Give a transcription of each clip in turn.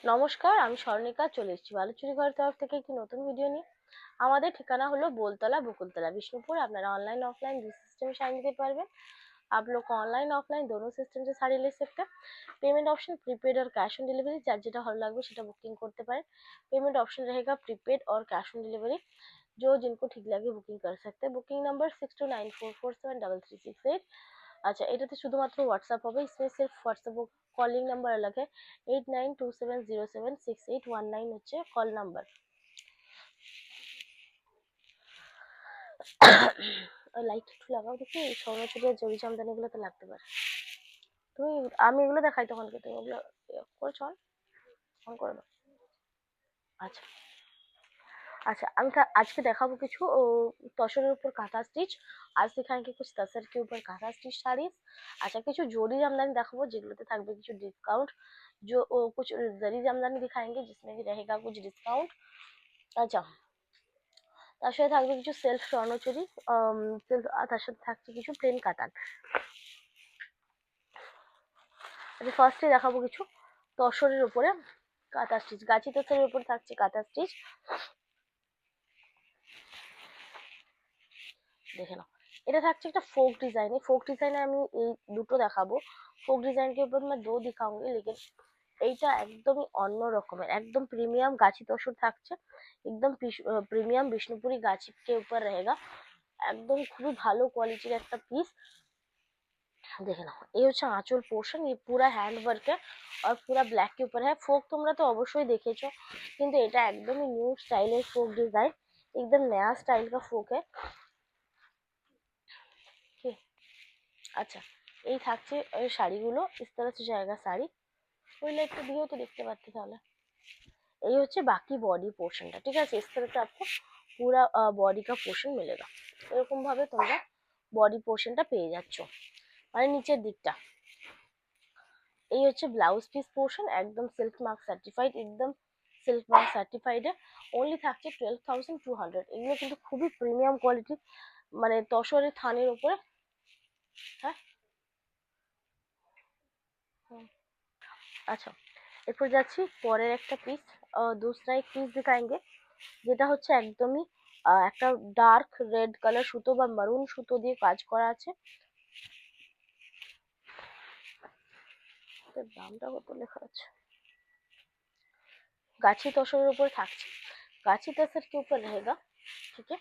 নমস্কার, আমি স্বর্ণিকা চলে এসেছি বালুচুরি ঘরের তরফ থেকে একটি নতুন ভিডিও নিয়ে। আমাদের ঠিকানা হলো बोलतला बकुलतला विष्णुपुर। আপনারা ऑनलाइन ऑफलाइन दो सिस्टम में साड़ी लेते पारबेन। आप लोग को ऑनलाइन ऑफलाइन दोनों सिस्टम से साड़ी ले सकते हैं। पेमेंट ऑप्शन प्रीपेड और कैश ऑन डिलीवरी, যার যেটা ভালো লাগবে সেটা বুকিং করতে পারেন। पेमेंट ऑप्शन रहेगा प्रीपेड और कैश ऑन डिलीवरी, जो जिनको ठीक लगे बुकिंग कर सकते हैं। Booking number 6294473368। अच्छा, এটাতে শুধুমাত্র হোয়াটসঅ্যাপ হবে, इसमें सिर्फ হোয়াটসঅ্যাপ কলিং নাম্বার अलग है। 8927076819 হচ্ছে কল নাম্বার। লাইট একটু লাগাও দেখি, স্বর্ণচুরিয়া জরি জামদানি গুলোতে লাগতে পারে। তুমি আমি এগুলো দেখাই তখন কি তুমি এগুলো করছো অন করে দাও। আচ্ছা अच्छा, আমি আজকে দেখাবো কিছু তসরের উপর কাঁথা স্টিচ। आज दिखाएंगे कुछ तसर के ऊपर कांथा स्टिच साड़ीज। अच्छा, কিছু জরি জামদানি দেখাবো যেগুলোতে থাকবে কিছু डिस्काउंट। जो कुछ जरी জামদানি दिखाएंगे जिसमें भी रहेगा कुछ डिस्काउंट। अच्छा, তার সাথে থাকবে কিছু সেলফ স্বর্ণচুরি, তার সাথে থাকছে কিছু প্লেন কাতান। আচ্ছা, ফার্স্টে দেখাবো কিছু তসরের উপরে কাঁথা স্টিচ। গাছি তসরের উপর থাকছে কাঁথা স্টিচ, দেখে নাও। এটা থাকছে একটা फोक डिजाइन है। फोक डिजाइने আমি এই দুটো দেখাবো। फोक डिजाइन के ऊपर मैं दो दिखाऊंगी, लेकिन এইটা একদমই অন্য রকমের, একদম প্রিমিয়াম গাছি তসর থাকছে, একদম প্রিমিয়াম বিষ্ণুপুরি গাছি के ऊपर रहेगा। একদম খুবই ভালো কোয়ালিটির একটা পিস, দেখে নাও। এই হচ্ছে আঁচল পোর্শন, ये पूरा हैंड वर्क है और पूरा ब्लैक के ऊपर है। फोक তোমরা তো অবশ্যই দেখেছো, কিন্তু এটা একদমই নিউ স্টাইলের फोक डिजाइन, एकदम नया स्टाइल का फोक है। আচ্ছা, এই থাকছে শাড়িগুলো, इस तरह से जाएगा साड़ी। ওই লাইটটা দিয়েও তো দেখতে পাচ্ছি তাহলে। এই হচ্ছে বাকি বডি পোর্শনটা, ঠিক আছে। इस तरह से आपको पूरा बॉडी का पोर्शन मिलेगा। এরকম ভাবে তোমরা বডি পোর্শনটা পেয়ে যাচ্ছ, মানে নিচের দিকটা। এই হচ্ছে ব্লাউজ পিস পোর্শন, একদম সিল্ক মার্ক সার্টিফাইড, একদম silk mark certified A only থাকছে 12,200। এগুলো কিন্তু খুবই প্রিমিয়াম কোয়ালিটি, মানে তসরের থানের উপরে। হ্যাঁ, আচ্ছা, এরপর যাচ্ছি পরের একটা পিস। दूसरा एक পিস दिखाएंगे, যেটা হচ্ছে একদমই একটা ডার্ক রেড কালার সুতো বা মারুন সুতো দিয়ে কাজ করা আছে। এর দামটা কত লেখা আছে? গাছি তসরের উপর থাকছে, গাছি তসর के ऊपर रहेगा, ठीक है।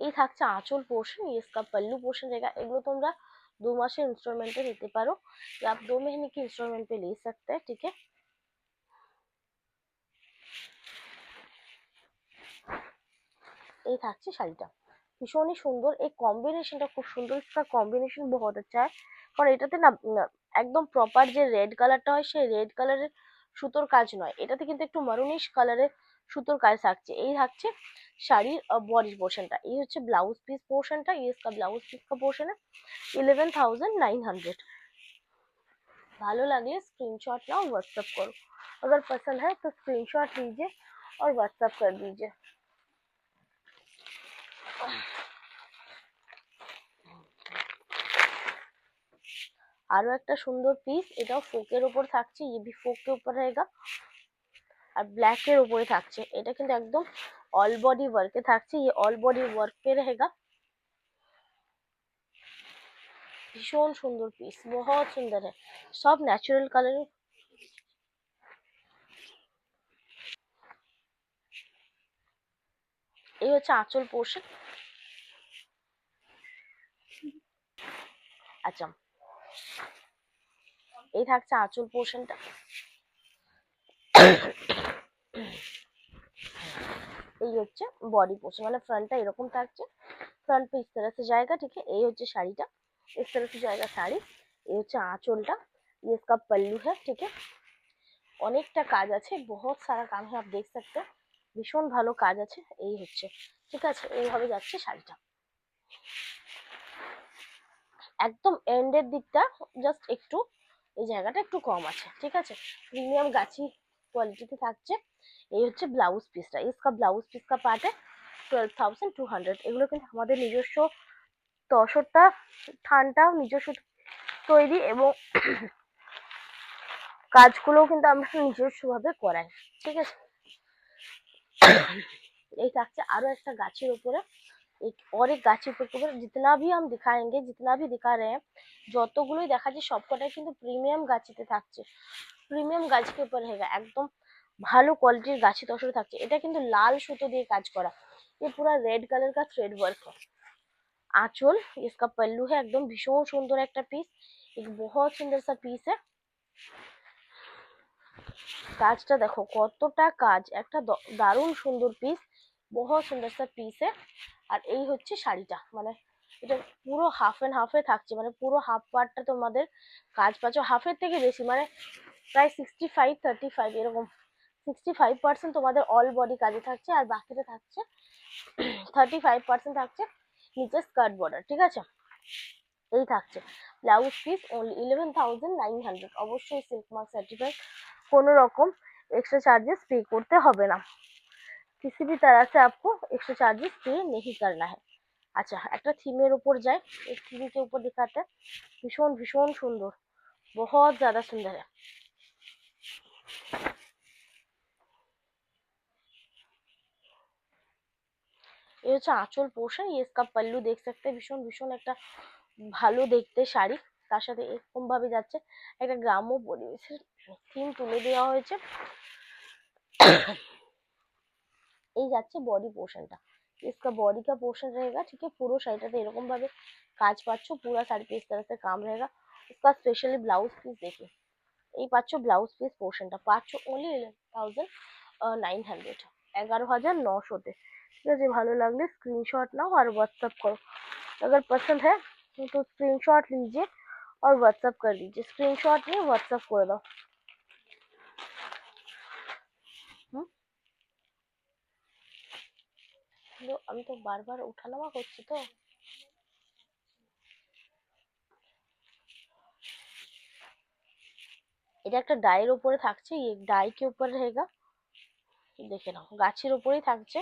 এই থাকছে আঁচল পোর্শন, ये इसका पल्लू पोर्शन रहेगा। এগুলো তোমরা 2 মাসের ইনস্টলমেন্টে নিতে পারো, या आप 2 महीने की इंस्टॉलमेंट पे ले सकते हैं, ठीक है। এই থাকছে শাড়িটা, ভীষণই সুন্দর। এই কম্বিনেশনটা খুব সুন্দর, इसका कॉम्बिनेशन बहुत अच्छा है। কারণ এটাতে না একদম প্রপার যে রেড কালারটা হয় সেই রেড কালারের সুতোর কাজ নয়, এটাতে কিন্তু একটু মারুনিশ কালারের সুতোর কাজ থাকছে। এই থাকছে শাড়ির বডি পোর্শনটা। এই হচ্ছে ব্লাউজ পিস পোর্শনটা, ये इसका ब्लाउज पीस का पोर्शन है। 11,900। ভালো লাগলে स्क्रीनशॉट नाओ, व्हाट्सएप करो। अगर पसंद है तो स्क्रीनशॉट लीजिए और व्हाट्सएप कर दीजिए। আরো একটা সুন্দর পিস, এটাও ফোকের উপর থাকছে, ये भी फोक के ऊपर रहेगा। আর ব্ল্যাক এর উপরে থাকছে, এটা কিন্তু একদম অল বডি ওয়ার্কে থাকছে, ये ऑल बॉडी वर्क पे रहेगा। ভীষণ সুন্দর পিস, बहुत সুন্দর है, সব ন্যাচারাল কালারে। এই হচ্ছে আঁচল পোর্শন। আচ্ছা, এই থাকছে আঁচল পোর্শনটা। এই হচ্ছে বডি পোর্শন, মানে ফ্রন্টটা এরকম থাকছে, फ्रंट पे इस तरह से जाएगा, ठीक है। এই হচ্ছে শাড়িটা, इस तरह से जाएगा শাড়ি। এই হচ্ছে আঁচলটা, ये इसका पल्लू है, ठीक है। অনেকটা কাজ আছে, बहुत सारा काम है, आप देख सकते हैं। ভীষণ ভালো কাজ আছে। এই হচ্ছে, ঠিক আছে। এইভাবে যাচ্ছে শাড়িটা, একদম এন্ডের দিকটা জাস্ট একটু এই জায়গাটা একটু কম আছে, ঠিক আছে। প্রিমিয়াম গাছি কোয়ালিটিতে থাকছে। এই হচ্ছে ব্লাউজ পিসটা, इसका ব্লাউজ পিস का पार्ट है 12,200। এগুলো কিন্তু আমাদের নিজস্ব তসরটা থানটাও নিজস্ব তৈরি, এবং কাজগুলোও কিন্তু আমরা নিজস্ব ভাবে করাই, ঠিক আছে। এই থাকছে আরো একটা গাছের উপরে, एक और एक গাছের উপরে जितना भी हम दिखाएंगे, जितना भी दिखा रहे हैं, যতগুলোই দেখাচ্ছি সবকটাই কিন্তু প্রিমিয়াম গাছিতে থাকছে, প্রিমিয়াম গাছের উপর रहेगा, একদম ভালো কোয়ালিটির গাছি তসরে থাকছে। এটা কিন্তু লাল সুতো দিয়ে কাজ করা, ये पूरा रेड कलर का थ्रेड वर्क है। आंचल इसका पल्लू है, एकदम भीषण सुंदर একটা পিস, एक बहुत सुंदर सा पीस है। কাজটা দেখো কতটা কাজ, একটা দারুণ সুন্দর পিস, বহুত সুন্দর সা পিস है। আর এই হচ্ছে শাড়িটা, মানে এটা পুরো হাফ এন্ড হাফে থাকছে, মানে পুরো হাফ পার্টটা তোমাদের কাজ পাচ্ছ, হাফের থেকে বেশি, মানে প্রায় 65-35 এরকম, 65% তোমাদের অল বডি কাজে থাকছে, আর বাকিটা থাকছে 35% থাকছে নিচে স্কার্ট বর্ডার, ঠিক আছে। এই থাকছে ব্লাউজ পিস অনলি 11,900, অবশ্যই সিল্ক মার্ক সার্টিফাইড, কোনো রকম एक्स्ट्रा चार्जेस पे करते হবে না, किसी भी तरह से आपको एक्स्ट्रा चार्जेस पे नहीं करना है। अच्छा একটা থিমের উপর যাই, এই থিম के ऊपर दिखाते हैं, ভীষণ ভীষণ সুন্দর, बहुत ज्यादा सुंदर है। ये হচ্ছে আঁচল পোর্শন, ये इसका पल्लू देख सकते हैं, ভীষণ ভীষণ একটা ভালো দেখতে শাড়ি, তার সাথে এরকম ভাবে যাচ্ছে একটা গ্রাম্য পরিবেশের থিম তুলে দেওয়া হয়েছে। এই যাচ্ছে বডি পোর্শনটা, इसका बॉडी का पोर्शन रहेगा, ठीक है। पूरा শাড়িটাতে এরকম ভাবে কাজ পাচ্ছ, पूरा साड़ी पे इस तरह से काम रहेगा। इसका स्पेशली ब्लाउज पीस देखिए, এই পাচ্ছ ব্লাউজ পিস পোর্শনটা পাচ্ছ অনলি 11,900, 11,900-তে, ঠিক আছে। ভালো লাগলে স্ক্রিনশট নাও और व्हाट्सएप करो, अगर पसंद है तो स्क्रीनशॉट लीजिए और व्हाट्सएप कर दीजिए, स्क्रीनशॉट नहीं व्हाट्सएप করে দাও। আমি তো বারবার ওঠানামা করছি তো। এটা একটা ডাইয়ের উপরে থাকছে, ये डाई के ऊपर रहेगा, দেখে নাও গাছের উপরেই থাকছে,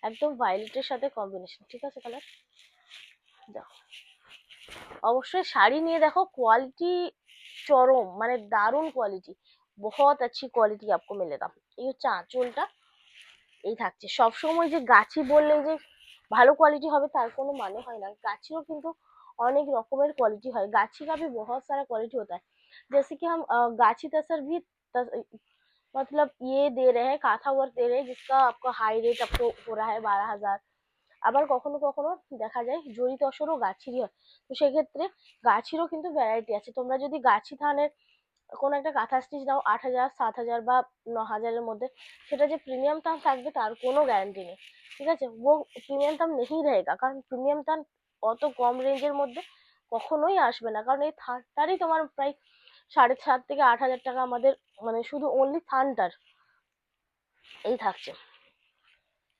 একদম ভায়োলেটের সাথে কম্বিনেশন, ঠিক আছে কালার। দেখো অবশ্যই শাড়ি নিয়ে দেখো কোয়ালিটি চরম, মানে দারুণ কোয়ালিটি, বহুত अच्छी কোয়ালিটি आपको मिलेगा। এই হচ্ছে আঁচলটা, এই থাকছে। সবসময় যে গাছি বললে যে ভালো কোয়ালিটি হবে তার কোনো মানে হয় না, গাছিরও কিন্তু অনেক রকমের क्वालिटी है, गाछी का भी बहुत सारा क्वालिटी होता है। जैसे कि हम गाछी तसर भी मतलब ये दे रहे हैं, काथा वर्क दे रहे हैं, जिसका आपका हाई रेट आपको हो रहा है 12,000। আবার কখনো কখনো দেখা যায় জড়ি তসরও গাছিরই হয়, তো সেক্ষেত্রে গাছিরও কিন্তু ভ্যারাইটি আছে। তোমরা যদি গাছি থানের কোনো একটা কাঁথা স্টিচ নাও 8,000, 7,000 বা 9,000-এর মধ্যে, সেটা যে প্রিমিয়াম তান থাকবে তার কোনো গ্যারান্টি নেই, ঠিক আছে। वो প্রিমিয়াম তান नहीं रहेगा, কারণ প্রিমিয়াম তান অত কম রেঞ্জের মধ্যে কখনোই আসবে না, কারণ এই থানটারই তোমার প্রায় 7,500 থেকে 8,000 টাকা আমাদের, মানে শুধু অনলি থানটার। এই থাকছে,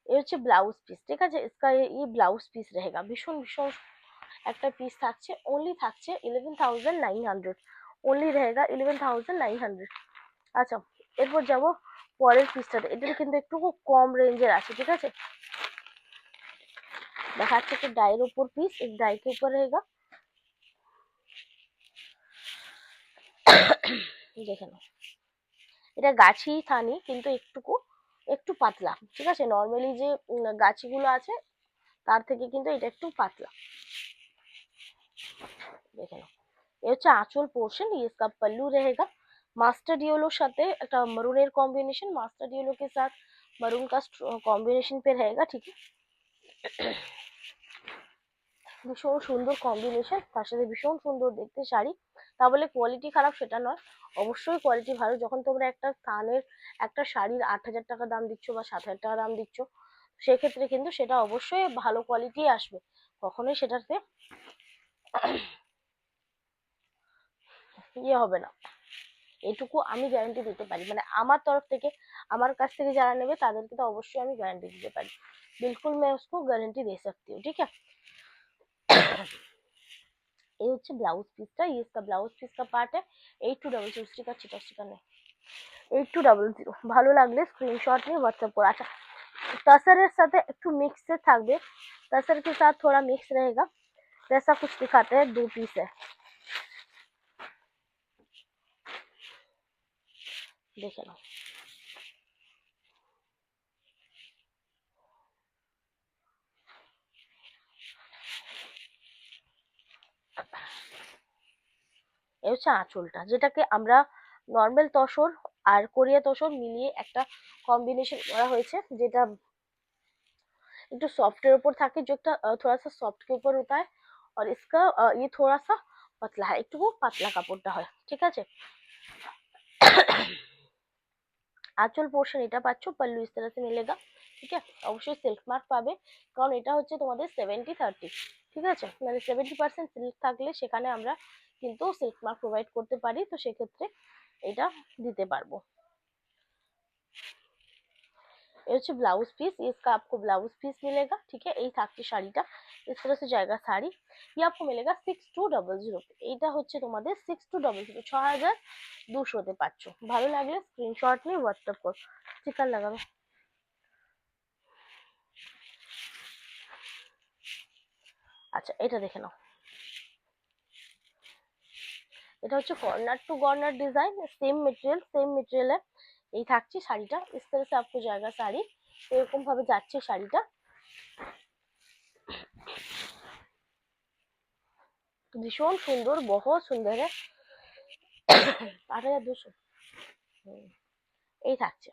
এই হচ্ছে ব্লাউজ পিস, ঠিক আছে। इसका ये ব্লাউজ পিস रहेगा, ভীষণ ভীষণ একটা পিস থাকছে, অনলি থাকছে 11,900, অনলি रहेगा 11,900। আচ্ছা এরপর যাব পরের পিসটাতে, এটার কিন্তু একটু কম রেঞ্জের আছে, ঠিক আছে। দেখাচ্ছে একটা ডাইয়ের উপর পিস, एक डाई के ऊपर रहेगा, দেখে নাও এটা গাছি থানি কিন্তু একটু পাতলা, ঠিক আছে। নর্মালি যে গাছিগুলো আছে তার থেকে কিন্তু এটা একটু পাতলা, দেখে নাও। ये হচ্ছে আঁচল পোর্শন, ये इसका पल्लू रहेगा, মাস্টার্ড येलोর সাথে একটা মরুনের কম্বিনেশন, মাস্টার্ড येलो के साथ मरून का कॉम्बिनेशन पे रहेगा, ठीक है। ভীষণ সুন্দর কম্বিনেশন, তার সাথে ভীষণ সুন্দর দেখতে শাড়ি, তা বলে কোয়ালিটি খারাপ সেটা নয়, অবশ্যই কোয়ালিটি ভালো। যখন তোমরা একটা থানের একটা শাড়ির 8,000 টাকা দাম দিচ্ছ বা 7,000 টাকা দাম দিচ্ছ, সেক্ষেত্রে কিন্তু সেটা অবশ্যই ভালো কোয়ালিটি আসবে, কখনোই সেটাতে ইয়ে হবে না, এটুকু আমি গ্যারান্টি দিতে পারি, মানে আমার তরফ থেকে, আমার কাছ থেকে যারা নেবে তাদেরকে তো অবশ্যই আমি গ্যারান্টি দিতে পারি, बिल्कुल मैं उसको गारंटी दे सकती हूँ, ठीक है। এই হচ্ছে ব্লাউজ পিসটা, इसका ব্লাউজ পিস का पार्ट है 8200, স্টিকার ছিটা স্টিকার নেই, 8200। ভালো লাগলে স্ক্রিনশট নিয়ে হোয়াটসঅ্যাপ করো। আচ্ছা तसरेर साथे একটু मिक्स থাকবে, तसर के साथ थोड़ा मिक्स रहेगा, वैसा कुछ दिखाते हैं, 2 पीस है। দেখে নাও। এই হচ্ছে আঁচলটা, যেটাকে আমরা নর্মাল তসর আর কোরিয়া তসর মিলিয়ে একটা কম্বিনেশন করা হয়েছে, যেটা একটু सॉफ्ट এর উপর থাকে, जो একটা थोड़ा सा सॉफ्ट के ऊपर होता है और इसका ये थोड़ा सा पतला है, একটু পাতলা কাপড়টা হয়, ঠিক আছে। আঁচল পোর্শন এটা পাচ্ছ, पल्लू इस तरह से मिलेगा, ঠিক আছে। অবশ্যই সিল্ক মার্ক পাবে, কারণ এটা হচ্ছে তোমাদের 70-30, ঠিক আছে, মানে 70% সিল্ক থাকলে সেখানে আমরা কিন্তু সিল্ক মার্ক প্রোভাইড করতে পারি, তো সেক্ষেত্রে এটা দিতে পারবো। ये হচ্ছে ব্লাউজ পিস, इसका आपको ब्लाउज पीस मिलेगा, ठीक है। এই থাকছে শাড়িটা, इस तरह से जाएगा শাড়ি, ये आपको मिलेगा 6200, এইটা হচ্ছে তোমাদের 6200, 6200 পাচ্ছ। ভালো লাগলে স্ক্রিনশট নিয়ে হোয়াটসঅ্যাপ কর, স্টিকার লাগাবে। আচ্ছা এটা দেখে নাও, এটা হচ্ছে corner to corner design, same মেটেরিয়ালে এই থাকছে শাড়িটা, इस तरह से आपको जाएगा শাড়ি, এরকম ভাবে যাচ্ছে শাড়িটা, ভীষণ সুন্দর, বহুত সুন্দর, 8200, এই থাকছে,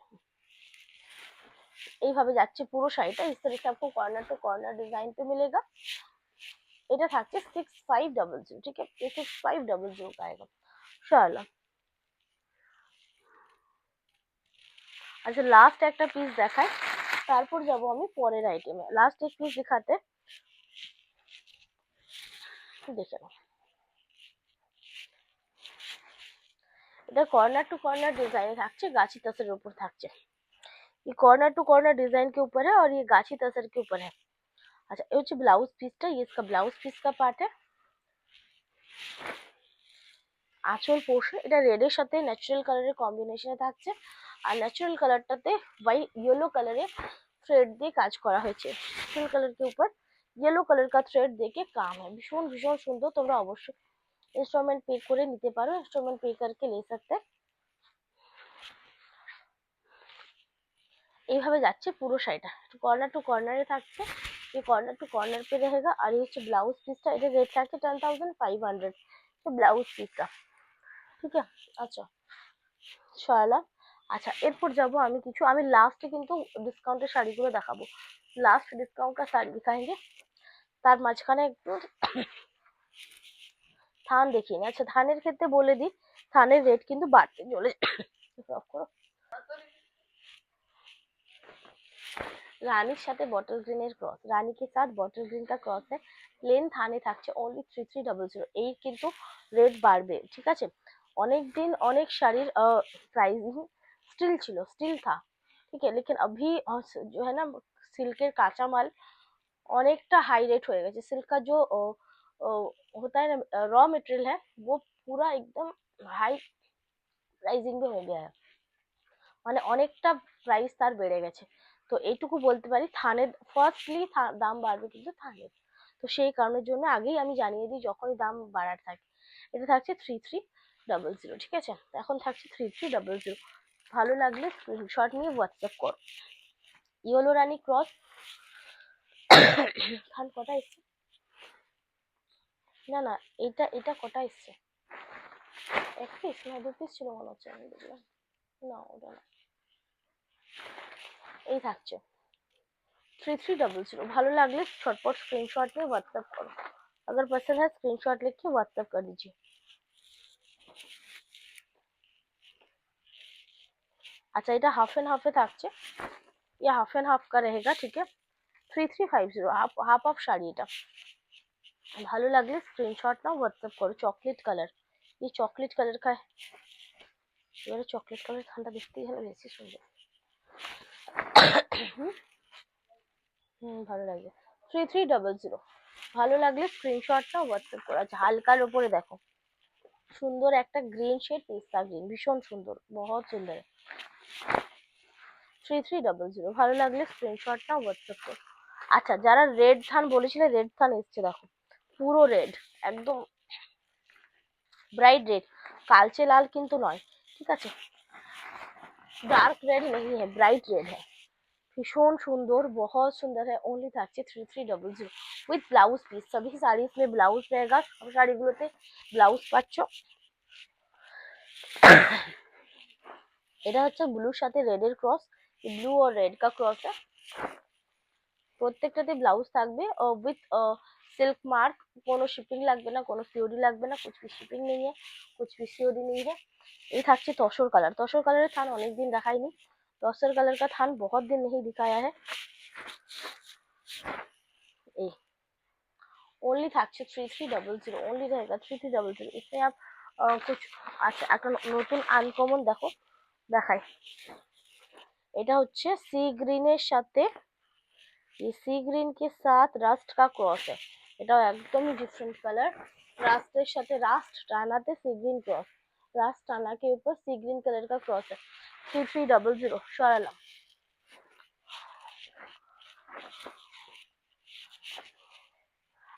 এইভাবে যাচ্ছে পুরো শাড়িটা, इस तरह से आपको कॉर्नर टू कॉर्नर डिजाइन पे मिलेगा। এটা থাকছে 6500, ঠিক আছে, 6500 का आएगा শালা। আচ্ছা লাস্ট একটা পিস দেখাই, তারপর যাব আমি পরের আইটেমে। লাস্ট এক পিস দেখাতে, দেখে নাও, এটা कॉर्नर टू कॉर्नर डिजाइन থাকছে, গাছি তাসের উপর থাকছে, ये कॉर्नर टू कॉर्नर डिजाइन के ऊपर है और ये गाछी तसर के ऊपर है। अच्छा ये হচ্ছে ব্লাউজ পিসটা, ये इसका ब्लाउज पीस का पार्ट है। আঁচল পোর্শন এটা রেডের সাথে ন্যাচারাল কালারের কম্বিনেশনে থাকছে, আর ন্যাচারাল কালারটাতে येलो কালারে থ্রেড দিয়ে কাজ করা হয়েছে, ন্যাচারাল কালার के ऊपर येलो कलर का थ्रेड देके काम है, ভীষণ ভীষণ সুন্দর। তোমরা অবশ্যই ইনস্টলমেন্ট পে করে নিতে পারো, ইনস্টলমেंट पे करके ले सकते हैं। এইভাবে যাচ্ছে পুরো শাড়িটা, কর্নার টু কর্নারে থাকছে, ये कॉर्नर टू कॉर्नर पे रहेगा। আর এই হচ্ছে ব্লাউজ পিসটা, এটা রেট থাকছে 10500, ব্লাউজ পিসটা, ঠিক আছে। আচ্ছা সরালাম। আচ্ছা এরপর যাব আমি কিছু, আমি লাস্টে কিন্তু ডিসকাউন্টের শাড়িগুলো দেখাবো, লাস্ট ডিসকাউন্ট का শাড়ি दिखाएंगे, তার মাঝখানে একটু থান দেখিয়ে নিই। আচ্ছা থানের ক্ষেত্রে বলে দিই, থানের রেট কিন্তু বাড়তে চলে, অফ করো। রানীর সাথে বটল গ্রিনের ক্রস, রানী के साथ বটল গ্রিন का क्रॉस है, প্লেন থানে থাকছে অনলি 3300, এই কিন্তু রেট বাড়বে, ঠিক আছে। অনেক দিন অনেক শাড়ির प्राइसिंग स्टिल ছিল, स्टिल था, ठीक है, लेकिन अभी जो है ना सिल्केर काঁচা माल অনেকটা हाई रेट হয়ে গেছে, सिल्क का जो होता है ना रॉ मटेरियल है वो पूरा एकदम हाई प्राइसिंग में हो गया है, মানে অনেকটা প্রাইস তার বেড়ে গেছে। তো এইটুকু বলতে পারি থানের ফার্স্টলি দাম বাড়বে কিন্তু থানের, তো সেই কারণের জন্য আগেই আমি জানিয়ে দিই যখনই দাম বাড়ার থাকে। এটা থাকছে 3300, ঠিক আছে, এখন থাকছে 3300, ভালো লাগলে স্ক্রিনশট নিয়ে হোয়াটসঅ্যাপ করো। ইয়েলো রানী ক্রস, খান কটা এসছে, না না এটা এটা কটা এসছে, এক পিস না দু পিস ছিল মনে হচ্ছে, আমি দেখলাম, না ওটা না, এই থাকছে 3300, ভালো লাগলে ছটপট स्क्रीनशॉट में व्हाट्सएप करो, अगर पसंद है स्क्रीनशॉट लिख के व्हाट्सएप कर दीजिए। अच्छा এটা হাফ এন্ড হাফে থাকছে, ये हाफ एंड हाफ का रहेगा, ठीक है, 3350, হাফ অফ শাড়ি এটা, ভালো লাগলে স্ক্রিনশট নাও হোয়াটসঅ্যাপ করো। চকলেট কালার, ये चॉकलेट कलर का है, এবারে চকলেট কালার থানটা দেখতেই হলো বেশি সুন্দর, ভালো লাগবে 3300, ভালো লাগলে স্ক্রিনশট নাও হোয়াটসঅ্যাপ করো। আচ্ছা হালকার উপরে দেখো সুন্দর একটা গ্রিন শেড, পিস্তা গ্রিন, ভীষণ সুন্দর, বহুত সুন্দর, 3300, ভালো লাগলে স্ক্রিনশট নাও হোয়াটসঅ্যাপ করো। আচ্ছা যারা রেড থান বলেছিলে, রেড থান এসছে দেখো, পুরো রেড, একদম ব্রাইট রেড, কালচে লাল কিন্তু নয়, ঠিক আছে। डार्क रेड नहीं है, ब्राइट रेड है, भीषण सुंदर, बहुत सुंदर है। ओनली থাকছে 3300 উইথ ব্লাউজ পিস। सभी साड़ीज में ब्लाउज रहेगा, সব শাড়িগুলোতে ব্লাউজ পাচ্ছ। এটা হচ্ছে ব্লুর সাথে রেডের ক্রস, ব্লু और रेड का क्रॉस है। প্রত্যেকটাতে ব্লাউজ থাকবে উইথ सिल्क मार्क। কোনো শিপিং লাগবে না, কোনো সিওডি লাগবে না, कुछ भी शिपिंग नहीं है, कुछ भी सीओडी नहीं है। এই থাকছে তসর কালার। তসর কালারের থান অনেকদিন দেখাইনি, তসর কালার का थान बहुत दिन नहीं दिखाया है। এই ओनली থাকছে 3300, ओनली रहेगा 3300। इसमें आप कुछ আচ্ছা একটা নতুন আনকমন দেখো দেখাই। এটা হচ্ছে সি গ্রিনের সাথে, ये सी ग्रीन के साथ रास्ट का क्रॉस है। এটাও একদমই ডিফারেंट কালার। রাস্টের সাথে রাস্ট টানাতে सी ग्रीन क्रॉस, रास्ट टाना के ऊपर सी ग्रीन कलर का क्रॉस है। 3300 সরালাম।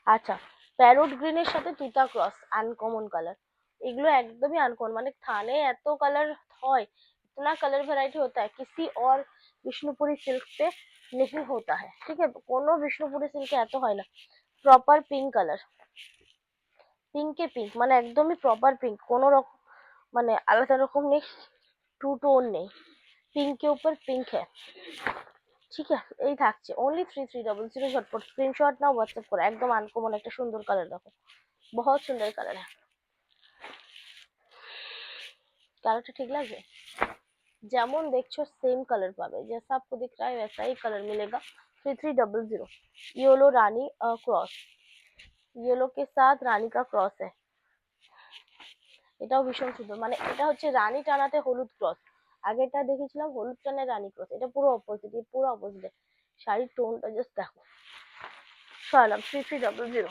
আচ্ছা, প্যারোট গ্রিনের সাথে তুতা ক্রস, আনকমন কালার। এগুলো একদমই আনকমন, মানে থানে এত কালার হয়, इतना कलर वैरायटी होता है किसी और विष्णुपुरी सिल्क पे नहीं होता है। ठीक है, কোনো বিষ্ণুপুরি সিল্কে এত হয় না। প্রপার পিঙ্ক কালার, পিঙ্কে পিঙ্ক, মানে একদমই প্রপার পিঙ্ক, কোনো রকম মানে আলাদা রকম নেই, টু টোন নেই, पिंक के ऊपर पिंक है। ঠিক আছে, এই থাকছে ओनली 3300। ঝটপট স্ক্রিনশট নাও, হোয়াটসঅ্যাপ করো। একদম আনকমন একটা সুন্দর কালার দেখো, बहुत सुंदर कलर है। কালারটা ঠিক লাগবে? যেমন দেখছো সেম কালার পাবে, जैसा आपको दिख रहा है वैसा ही कलर मिलेगा। 3300 येलो रानी क्रॉस, येलो के साथ रानी का क्रॉस है। এটাও ভীষণ সুন্দর, মানে এটা হচ্ছে রানী টানাতে হলুদ ক্রস। আগেরটা দেখেছিলাম হলুদ টানে রানী ক্রস, এটা পুরো অপোজিট, পুরো অপোজিট। শাড়ির টোনটা জাস্ট দেখো। সরালাম 3300।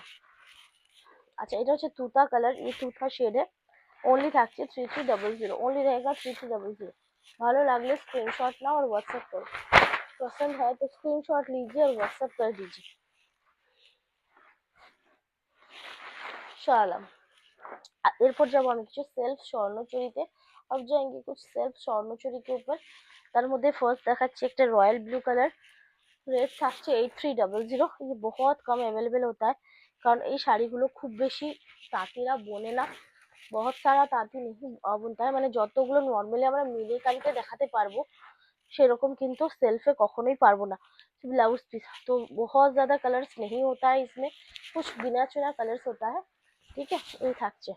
अच्छा, এটা হচ্ছে তুতা কালার, ये তুতা शेड है। ओनली থাকছে 3300, ओनली रहेगा 3300। ভালো লাগলে स्क्रीनशॉट नाओ और व्हाट्सएप करो। पसंद है तो स्क्रीनशॉट लीजिए और व्हाट्सएप कर दीजिए। সরালাম। এরপর যাবো আমি কিছু সেলফ স্বর্ণচুরিতে। अब जाएंगे कुछ सेल्फ স্বর্ণচুরি के ऊपर। তার মধ্যে ফার্স্ট দেখাচ্ছি একটা রয়্যাল ব্লু কালার, রেট থাকছে 8300। ये बहुत कम अवेलेबल होता है, কারণ এই শাড়িগুলো খুব বেশি তাঁতিরা বোনে না, बहुत सारा तांती नहीं बुनता है, মানে যতগুলো নর্মালি আমরা মিনিকারিতে দেখাতে পারবো সেরকম কিন্তু সেলফে কখনোই পারবো না। ब्लाउज पीस तो बहुत ज्यादा कलर्स नहीं होता है इसमें, कुछ गिना चुना कलर्स होता है। ठीक है, এই থাকছে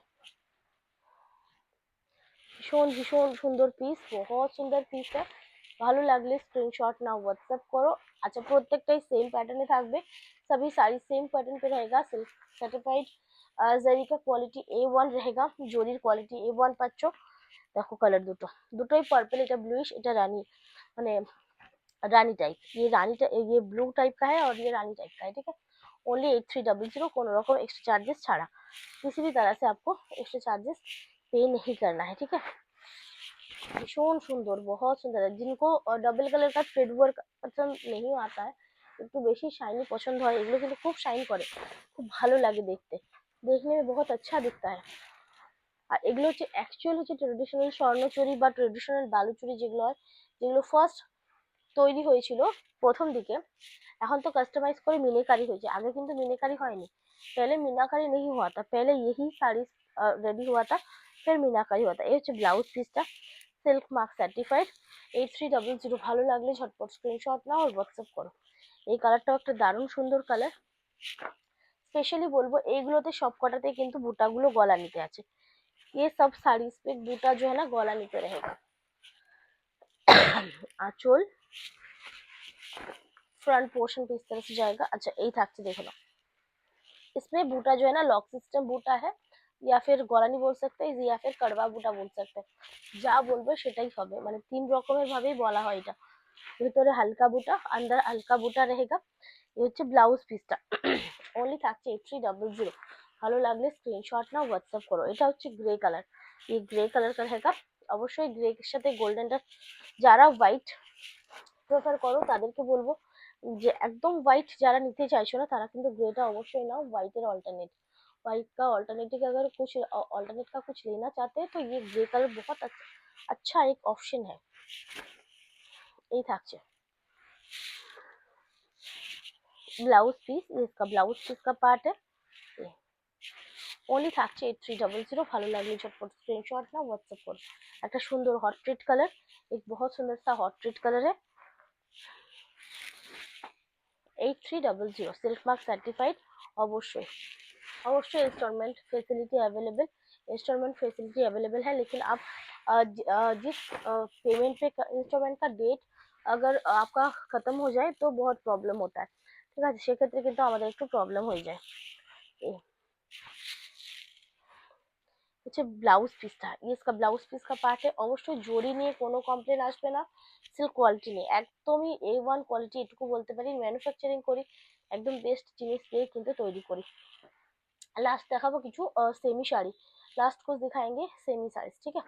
ভীষণ ভীষণ সুন্দর পিস, बहुत সুন্দর পিস है। ভালো লাগলে স্ক্রিনশট নাও, হোয়াটসঅ্যাপ করো। আচ্ছা, প্রত্যেকটাই সেম প্যাটার্নে থাকবে, सभी साड़ी सेम पैटर्न पे रहेगा। सिल्क सर्टिफाइड जरी का क्वालिटी A1 रहेगा, জরির কোয়ালিটি A1 পাচ্ছ। দেখো কালার দুটো, দুটোই পার্পল, এটা ব্লুইশ, এটা রানী, মানে रानी टाइप। ये ये ब्लू टाइप का है और ये रानी टाइप का है। ठीक है, ओनली 8300, কোনো রকম एक्स्ट्रा चार्जेस ছাড়া, किसी भी तरह से आपको एक्स्ट्रा चार्जेस पे नहीं करना है। ठीक है, भीषण सुंदर, बहुत सुंदर है। जिनको डबल कलर का थ्रेड वर्क पसंद नहीं आता है, একটু বেশি শাইনি পছন্দ হয়, এগুলো কিন্তু খুব শাইন করে, খুব ভালো লাগে দেখতে, देखने में बहुत अच्छा दिखता है। আর এগুলো হচ্ছে অ্যাকচুয়াল হচ্ছে ট্রেডিশনাল স্বর্ণচুরি বা ট্রেডিশনাল বালুচুরি, যেগুলো হয়, যেগুলো ফার্স্ট তৈরি হয়েছিল প্রথম দিকে, এখন তো কাস্টমাইজ করে মিনাকারি হয়েছে, আগে কিন্তু মিনাকারি হয়নি। पहले मीनाकारी नहीं हुआ था, पहले यही साड़ी रेडी हुआ था, फिर मीनाकारी हुआ था। এই হচ্ছে ব্লাউজ পিসটা, সিল্ক মার্ক সার্টিফাইড। 8300। ভালো লাগলে ঝটপট স্ক্রিনশট নাও আর হোয়াটসঅ্যাপ করো। এই কালারটাও একটা দারুণ সুন্দর কালার। স্পেশালি বলবো এইগুলোতে সব কটাতে কিন্তু বুটাগুলো গলা নিতে আছে, ये सब साड़ीज पे बूटा जो है ना गला नीचे रहेगा। आंचल फ्रंट पोर्शन पे इस तरह से जाएगा। अच्छा, এই থাকছে দেখো না, इसमें बूटा जो है ना लॉक सिस्टम बूटा है, या फिर গলানি बोल सकते हैं, या फिर कड़वा बूटा बोल सकते हैं, যা বলবে সেটাই হবে, মানে তিন রকমের ভাবেই বলা হয় এটা। ভিতরে হালকা বুটা, अंदर हल्का বুটা रहेगा। এই হচ্ছে ব্লাউজ পিসটা, ओनली থাকছে 8300। ভালো লাগলে স্ক্রিনশট নাও, হোয়াটসঅ্যাপ করো। এটা হচ্ছে গ্রে কালার, এই গ্রে কালার का रहेगा। অবশ্যই গ্রে এর সাথে গোল্ডেনটা, যারা হোয়াইট প্রেফার করো তাদেরকে বলবো যে একদম হোয়াইট যারা নিতে চাইছো না তারা কিন্তু গ্রেটা অবশ্যই নাও, হোয়াইটের অল্टरनेट। व्हाइट का ऑल्टरनेटिव अगर कुछ ऑल्टरनेट का कुछ लेना चाहते हैं तो ये ग्रे कलर बहुत अच्छा, अच्छा एक ऑप्शन है এই থাকছে ব্লাউজ পিস, इसका ব্লাউজ পিস का पार्ट है ये ओनली থাকছে 8300। ভালো লাগলে ঝটপট স্ক্রিনশট না হোয়াটসঅ্যাপ করো। একটা সুন্দর হট रेड कलर, एक बहुत सुंदर सा हॉट रेड कलर है 8300 सिल्क मार्क सर्टिफाइड। অবশ্যই अवश्य installment facility available, installment facility available है, लेकिन आप जिस पेमेंट पे इंस्टॉलमेंट का डेट अगर आपका खत्म हो जाए तो बहुत प्रॉब्लम होता है, ঠিক আছে, সেক্ষেত্রে কিন্তু আমাদের একটু প্রবলেম হয়ে যায়। এই হচ্ছে ব্লাউজ পিসটা, इसका ব্লাউজ পিস का পার্ট है। অবশ্যই জরি নিয়ে কোনো কমপ্লেন আসবে না, সিল্ক কোয়ালিটি নিয়ে একদমই A1 কোয়ালিটি, এটুকু বলতে পারি। ম্যানুফ্যাকচারিং করি, একদম বেস্ট জিনিস দিয়ে কিন্তু তৈরি করি। लास्ट দেখাবো কিছু सेमी শাড়ি, लास्ट कुछ दिखाएंगे सेमी साड़ीज, ठीक है।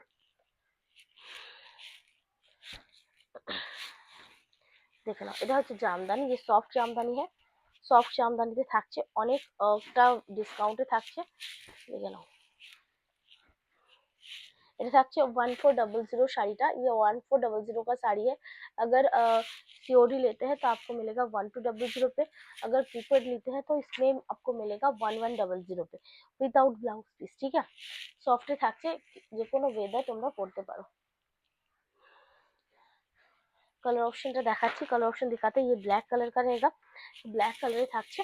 দেখে নাও, এটা হচ্ছে জামদানি, যে সফট জামদানি है, সফট জামদানিতে থাকছে অনেকটা ডিসকাউন্টে থাকছে, দেখে নাও। এটা থাকছে 1400 শাড়িটা, ये 1400 का साड़ी है। अगर सीओडी लेते हैं तो आपको मिलेगा 1200 पे, अगर प्रीपेड लेते हैं तो इसमें आपको मिलेगा 1100 पे উইদাউট ব্লাউজ পিস, ঠিক আছে। সফটে থাকছে, যে কোনো ওয়েদার তোমরা পরতে পারো। कलर ऑप्शनটা দেখাচ্ছি, कलर ऑप्शन दिखाते ये ब्लैक कलर का रहेगा, ब्लैक कलर থাকছে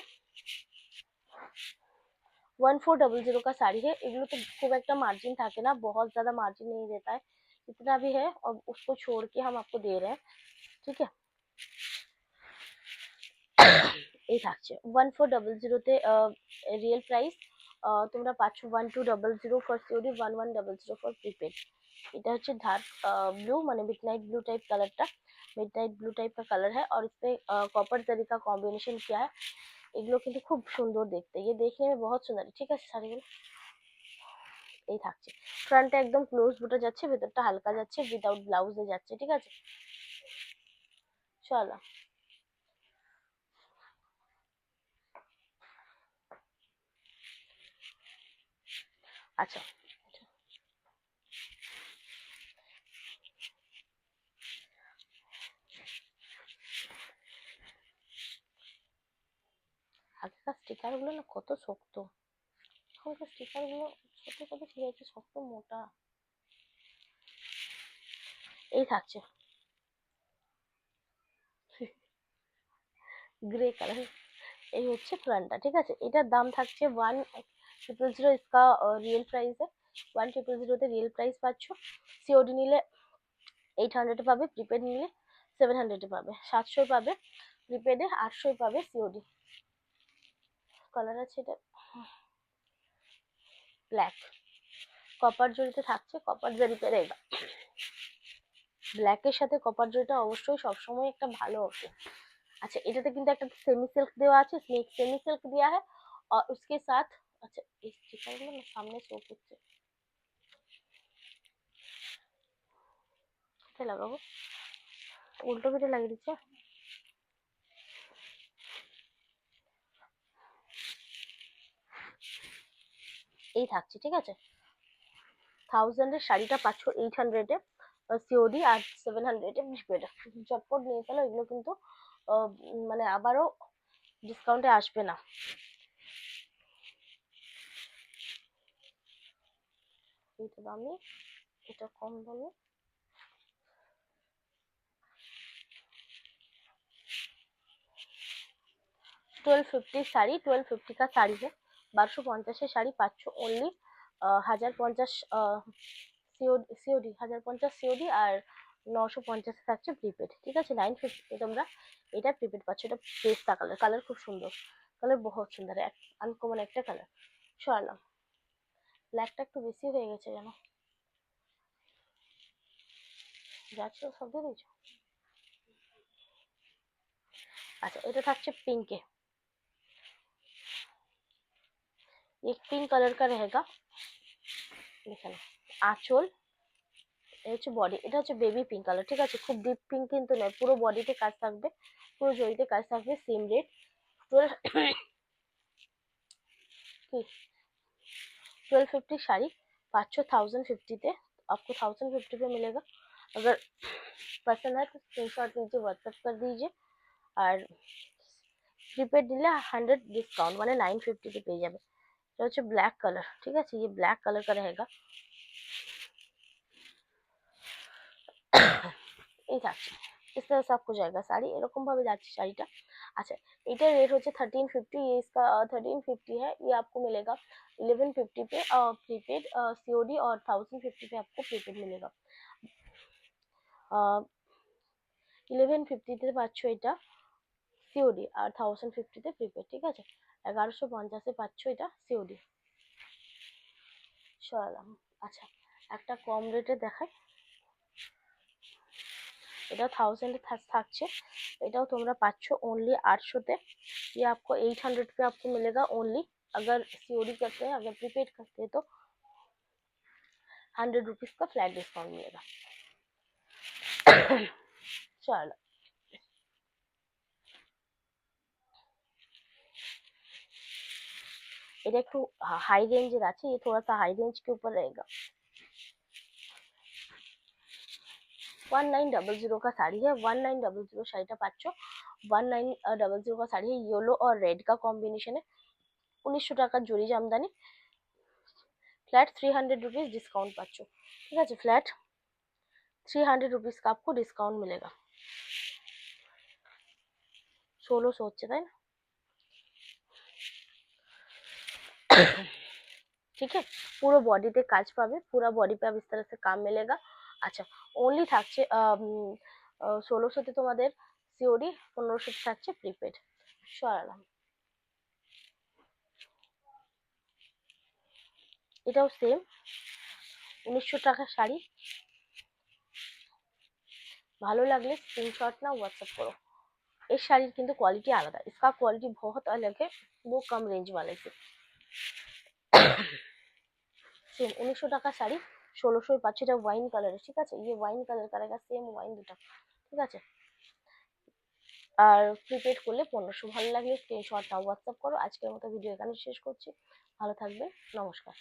1400 का साड़ी है। এগুলো তো খুব একটা মার্জিন থাকে না, बहुत ज्यादा मार्जिन नहीं रहता है, जितना भी है और उसको छोड़ के हम आपको दे रहे हैं, ठीक है। এই থাকছে 1400 তে রিয়েল প্রাইস, তোমরা পাচ্ছ 1200 ফর সিওডি, 1100 ফর প্রিপেড। এটা হচ্ছে डार्क ब्लू माने मिडनाइट ब्लू टाइप कलरটা, मिडनाइट ब्लू टाइप का कलर है और इसमें कॉपर जरी का कॉम्बिनेशन किया है। এগুলো কিন্তু খুব সুন্দর দেখতে, ये देखने में बहुत सुंदर है, ঠিক আছে। শাড়িগুলো এই থাকছে, ফ্রন্টে একদম ক্লোজ বুটা যাচ্ছে, ভেতরটা হালকা যাচ্ছে, উইদাউট ব্লাউজে যাচ্ছে, ঠিক আছে। চলো আচ্ছা, আগেকার স্টিকার গুলো না কত শক্ত, এখনকার স্টিকার গুলো ছোট ছোট ঠিক আছে, শক্ত মোটা। এই থাকছে গ্রে কালার, এই হচ্ছে ফ্রন্টটা, ঠিক আছে। এটার দাম থাকছে 1000, इसका रियल प्राइस है 1000 রিয়েল প্রাইস পাচ্ছ। সিওডি নিলে 800 পাবে, প্রিপেড নিলে 700 পাবে, 700 পাবে প্রিপেডে, 800 পাবে সিওডি। কালার আছে এটা ব্ল্যাক, কপার জরিতে থাকছে, কপার জরি পেরেগা, ব্ল্যাকের সাথে কপার জরিটা অবশ্যই সবসময় একটা ভালো অপশন। अच्छा এটাতে কিন্তু একটা সেমি সিল্ক দেওয়া আছে, সেমি সিল্ক दिया है और उसके साथ अच्छा इस स्टिकर গুলো না সামনে শো করছে, কোথায় লাগাবো, উল্টো পিঠে লাগিয়ে দিচ্ছে। এই থাকছে, ঠিক আছে। 1000 এর শাড়িটা পাচ্ছ 800 এ সিওডি আর 700 এ প্রিপেড। চটপট নিয়ে ফেলো, এগুলো কিন্তু মানে আবারও ডিসকাউন্টে আসবে না। এটা দামি, এটা কম দামি। 1250 শাড়ি, 1250 का শাড়ি है, 1250 শাড়ি পাচ্ছ অনলি 1050 সিওডি, 1050 সিওডি আর 950 থাকছে প্রিপেড, ঠিক আছে। 950 তোমরা এটা প্রিপেড পাচ্ছ। এটা পেস্তা কালার, কালার খুব সুন্দর, কালার বহুত সুন্দর, এক আনকমন একটা কালার। সরালাম, ব্ল্যাকটা একটু বেশি হয়ে গেছে যেন, যাচ্ছ সব দিয়ে দিয়েছো। আচ্ছা এটা থাকছে পিঙ্কে, एक पिंक कलर का रहेगा, দেখে নাও। আঁচল, এটা হচ্ছে বডি, এটা হচ্ছে বেবি পিঙ্ক কালার, ঠিক আছে। খুব ডিপ পিঙ্ক কিন্তু নয়, পুরো বডিতে কাজ থাকবে, পুরো জড়িতে কাজ থাকবে, সেম রেট 1250 শাড়ি পাচ্ছ 1050 তে, आपको 1050 पे मिलेगा। अगर पसंद है तो स्क्रीनशॉट लीजिए, व्हाट्सएप कर दीजिए। और প্রিপেড দিলে 100 ডিসকাউন্ট মানে 950 পেয়ে যাবে। এটা হচ্ছে ব্ল্যাক কালার, ঠিক আছে, ये ब्लैक कलर का रहेगा। এই থাকছে, इस तरह से आपको जाएगा শাড়ি, এরকম ভাবে যাচ্ছে শাড়িটা। अच्छा, এটার রেট হচ্ছে 1350, ये इसका 1350 है। ये आपको मिलेगा 1150 पे प्रीपेड सीओडी, और 1050 पे आपको प्रीपेड मिलेगा। 1150 তে পাচ্ছ এটা সিওডি, আর 1050 তে প্রিপেড, ঠিক আছে। 1150 পাচ্ছ এটা সিওডি। সরালাম। আচ্ছা, একটা কম রেটে দেখাই, এটা 1000 থাকছে, এটাও তোমরা পাচ্ছ ओनली 800 তে। ये आपको 800 पे आपको मिलेगा ओनली। अगर सीओडी करते हैं, अगर प्रीपेड करते हैं तो 100 रुपीज का फ्लैट डिस्काउंट मिलेगा। चलो, এটা একটু হাই রেঞ্জের আছে, ये थोड़ा सा हाई रेंज के ऊपर रहेगा। 1900 का साड़ी है, 1900 শাড়িটা পাচ্ছ। 1900 का साड़ी है, येलो और रेड का कॉम्बिनेशन है। 1900 টাকার জরি জামদানি, फ्लैट 300 रुपीज डिस्काउंट पाচ্ছ, ঠিক আছে। फ्लैट 300 रुपीज का आपको डिस्काउंट मिलेगा। 1600 হচ্ছে, তাই না? ठीक है, পুরো বডিতে কাজ পাবে, পুরো বডি पे अब इस तरह से काम मिलेगा। আচ্ছা, ओनली থাকছে 1600 তে তোমাদের সিওডি, 1500 তে থাকছে প্রিপেড। সরালাম। এটাও সেম 1900 টাকার শাড়ি। ভালো লাগলে स्क्रीनशॉट ना व्हाट्सएप करो। इस শাড়ির কিন্তু क्वालिटी আলাদা, इसका क्वालिटी बहुत अलग है, वो कम रेंज वाले से। सेम 1900 টাকা শাড়ি 1600 পাচ্ছ, এটা ওয়াইন কালার, ঠিক আছে। ये वाइन कलर का रहेगा, सेम वाइन দুটো, ঠিক আছে। আর প্রিপেড করলে 1500। ভালো লাগলে স্ক্রিনশট নাও, হোয়াটসঅ্যাপ করো। আজকের মতো ভিডিও এখানে শেষ করছি, ভালো থাকবে, নমস্কার।